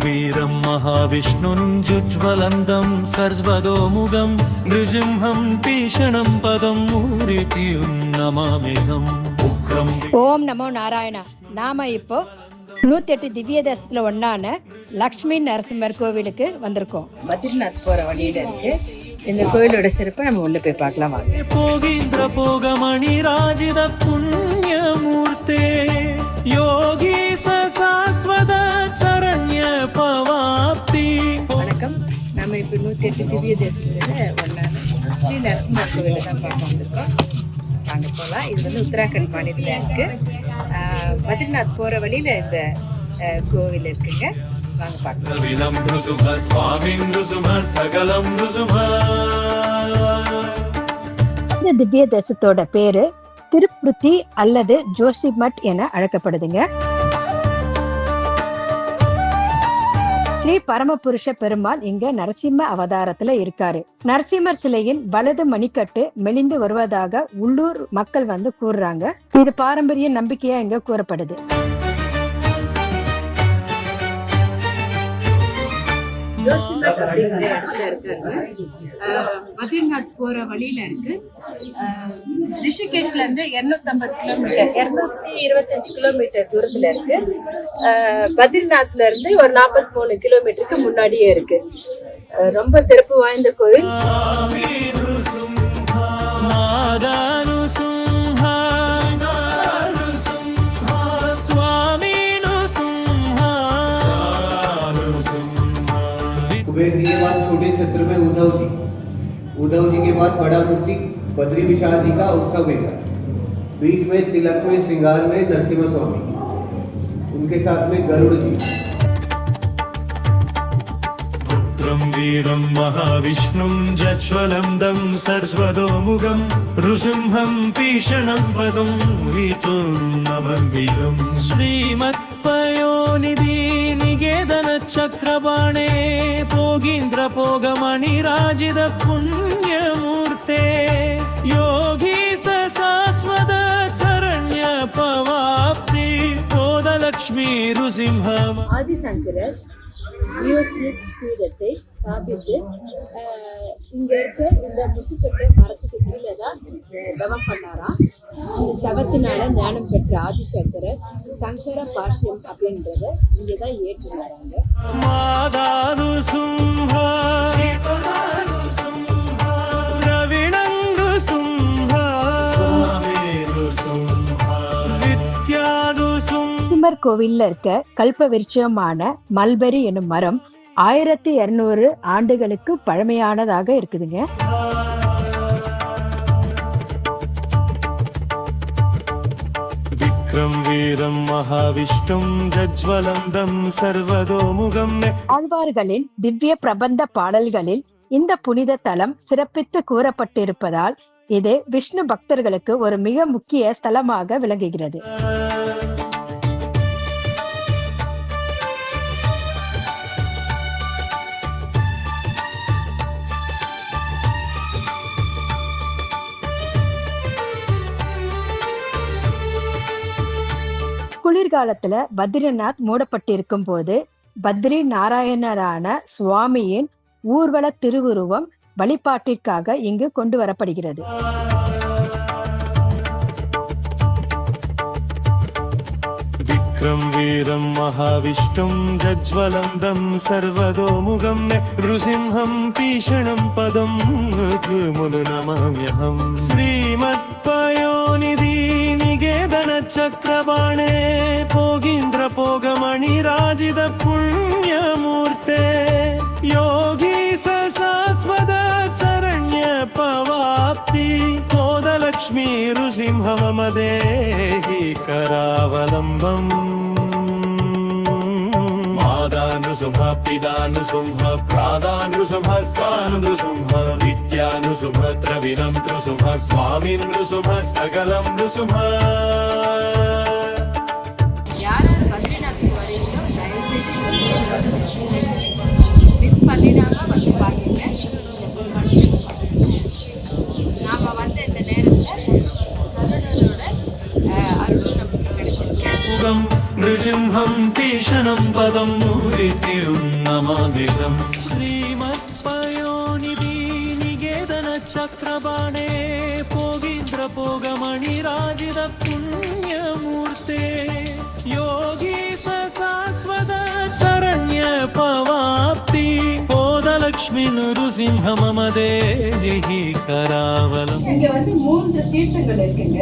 वीरं महाविष्णुञ्जुज्ज्वलन्दं सर्वतोमुखं नृसिंहं भीषणं पदं मूर्तिं नमाम्यहम् उग्रं। ஓம் நமோ நாராயணா. நாம இப்போ 108 திவ்ய தேசத்துல ஒன்னான லக்ஷ்மி நரசிம்மர் கோவிலுக்கு வந்திருக்கோம். பத்ரிநாத் போற வழியில இருக்கு. இந்த கோயிலோட சிறப்பை நம்ம உள்ள போய் பார்க்கலாம் வாங்க. போகின்ற போகமணி ராஜித புண்ணியமூர்த்தே யோகி சாஸ்வத சரண்ய பவாப்தி. வணக்கம். நம்ம இப்போ 108 திவ்ய தேசத்துல ஒன்னான ஸ்ரீ நரசிம்மர் கோவில தான் பார்க்க வந்திருக்கோம். வாங்க போகலாம். இது வந்து உத்தராகண்ட் மாநிலத்தில் இருக்கு. பத்ரிநாத் போற வழியில இந்த கோவில் இருக்குங்க. வாங்க பார்க்கலாம். இந்த திவ்ய தேசத்தோட பேரு திருப்ருத்தி அல்லது ஜோசிமட் என அழைக்கப்படுதுங்க. ஸ்ரீ பரமபுருஷ பெருமாள் இங்க நரசிம்ம அவதாரத்துல இருக்காரு. நரசிம்மர் சிலையின் வலது மணிக்கட்டு மெலிந்து வருவதாக உள்ளூர் மக்கள் வந்து கூறுறாங்க. இது பாரம்பரிய நம்பிக்கையா இங்க கூறப்படுது. ஜோஷிமட் அப்படிங்கிற இடத்துல இருக்காங்க. பத்ரிநாத் போற வழியில இருக்கு. ரிஷிகேஷ்ல இருந்து 250 கிலோமீட்டர் 225 கிலோமீட்டர் தூரத்துல இருக்கு. பத்ரிநாத்ல இருந்து ஒரு 43 கிலோமீட்டருக்கு முன்னாடியே இருக்கு. ரொம்ப சிறப்பு வாய்ந்த கோவில். कुबेर जी के बाद छोटे छत्र में उद्धव जी के बाद बड़ा मूर्ति बद्री विशाल जी का उत्सव है। बीच में तिलक में श्रृंगार में नरसिम्हा स्वामी, उनके साथ में गरुड़ जी। रुद्रं वीरं महाविष्णुं ज्वलन्दं सर्वतोमुखं नृसिंहं भीषणं पदं मूर्तिं नमाम्यहम् श्रीमत्पयोनिधि निकेतन चक्रबाणे போகின்ற போகமணி ராஜித புண்ணியமூர்த்தே யோகி சாஸ்வத சரண்ய பவாப்தி கோதலக்ஷ்மி ருசிம்ஹம். ஆதிசங்கரர் யூஎஸ்எஸ் பீடத்தை ஸ்தாபித்து இங்க இருக்க இந்த முசுக்கட்டை மரத்துக்கு கீழே தான் தவம் பண்ணாராம். இந்த தவத்தினால ஞானம் பெற்ற ஆதிசங்கரர் சங்கர பாஷ்யம் அப்படின்றத இங்கதான் ஏற்றுனாராங்க. நரசிம்மர் கோவில்ல இருக்க கல்ப விருட்சமான மல்பெரி என்னும் மரம் 1200 ஆண்டுகளுக்கு பழமையானதாக இருக்குதுங்க. விக்ரம் வீரம் மகாவிஷ்ணும் ஜஜ்வலந்தம் சர்வதோமுகம். ஆழ்வார்களின் திவ்ய பிரபந்த பாடல்களில் இந்த புனித தலம் சிறப்பித்து கூறப்பட்டிருப்பதால் இது விஷ்ணு பக்தர்களுக்கு ஒரு மிக முக்கிய ஸ்தலமாக விளங்குகிறது. குளிர்காலத்துல பத்ரிநாத் மூடப்பட்டிருக்கும் போது பத்ரி நாராயணரான சுவாமியின் ஊர்வல திருவுருவம் வழிபாட்டிற்காக இங்கு கொண்டு வரப்படுகிறது. விக்ரம் வீரம் மகாவிஷ்ணும் ஜஜ்வலந்தம் சர்வதோமுகம் நృசிம்ஹம் பீஷணம் பதம் நமாம்யஹம் ஸ்ரீமத்பயோநிதி நிகேதன சக்கரபாணே போகின்ற போகமணி ராஜித புண்ணியமூர்த்தே யோகி சாஸ்வத சரண்ய பவாப்தி கோதலக்ஷ்மி ருசிம்ஹமதேஹி கராவலம்பம் மாதானுசும்ஹ பிதானுசும்ஹ பிராதானுசும்ஹ ஸ்தானுசும்ஹ வித்யானுசும்ஹ திரவிணம் த்ருசும்ஹ ஸ்வாமின்னுசும்ஹ சகலம் னுசும்ஹ. யாராவது பத்ரிநாத்துக்கு வரீங்களோ தயவுசெய்து மிஸ் பண்ணிடாம வந்து பாருங்க. நாம வந்து இந்த நேரத்துல கருணரோட அருளும் நமக்கு கிடைச்சிருக்கு. नृसिंहं भीषणं पदं मूर्ति नमामिहम् श्रीमत्पयोनिधि निकेतन चक्रबाणे पोगीन्द्र पोगमणिराजित पुण्यमूर्ते योगी शाश्वत चरण्य पवाप्ति போதலக்ஷ்மி நృசிம்ஹ மம தேஹி கராவலம். இங்க வந்து 3 தீர்த்தங்கள் இருக்குங்க.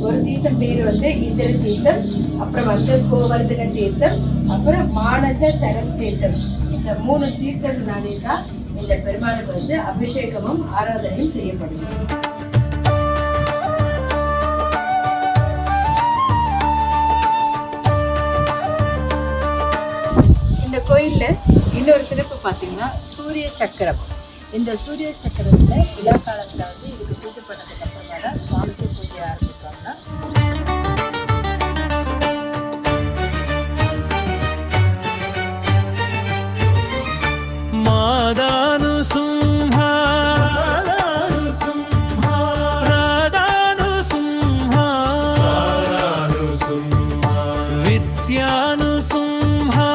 ஒரு தீர்த்தம் பேர் வந்து இந்திர தீர்த்தம், அப்புறம் வந்து கோவர்தன தீர்த்தம், அப்புறம் மானச சரஸ் தீர்த்தம். இந்த 3 தீர்த்தத்தினாலே தான் இந்த பெருமாளுக்கு வந்து அபிஷேகமும் ஆராதனையும் செய்யப்படுது. இந்த கோயில்ல இன்னொரு சிறப்பு பார்த்தீங்கன்னா சூரிய சக்கரம். இந்த சூரிய சக்கரத்துல விழா காலத்துல வந்து இதுக்கு பூஜை பண்ணதுக்கு அப்புறமா தான் சுவாமிக்கு பூஜை ஆரம்பிப்பாங்க. மாதானு சும்ஹா வித்யானு சும்ஹா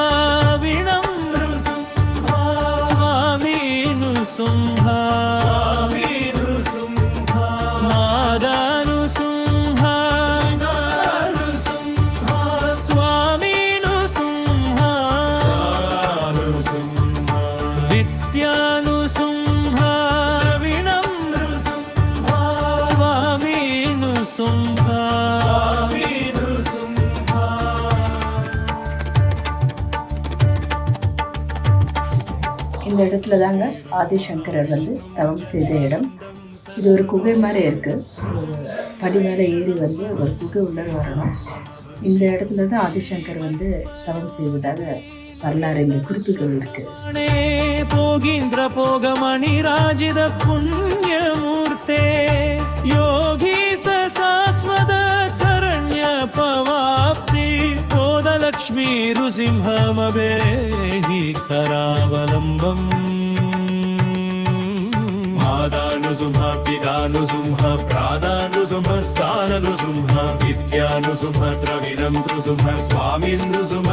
சும்ஹா மாதானு சும்ஹா ஸ்வாமினு சும்ஹா வித்யானு சும்ஹா வினம் ஸ்வாமினு சும்ஹா. இந்த இடத்துல தாங்க ஆதிசங்கரர் வந்து தவம் செய்த இடம். இது ஒரு குகை மாதிரி இருக்கு. படி மேலே ஏறி வந்து ஒரு குகை உள்ள வரணும். இந்த இடத்துல தான் ஆதிசங்கர் வந்து தவம் செய்வதாக வரலாறு இங்கே குறிப்புகள் இருக்கு. போகின்ற போகமணி ராஜித புண்ணியமூர்த்தே யோகி சாஸ்வத சரண்ய பவாப்தி போதலக்ஷ்மி ருசிம்ஹமபேஹி கராவலம்பம். மாதானுசும்ஹ பிதானுசும்ஹ பிராதானுசும்ஹ ஸ்தானனுசும்ஹ வித்யானுசும்ஹ திரவிணம் த்ருசும்ஹ ஸ்வாமின்னுசும்ஹ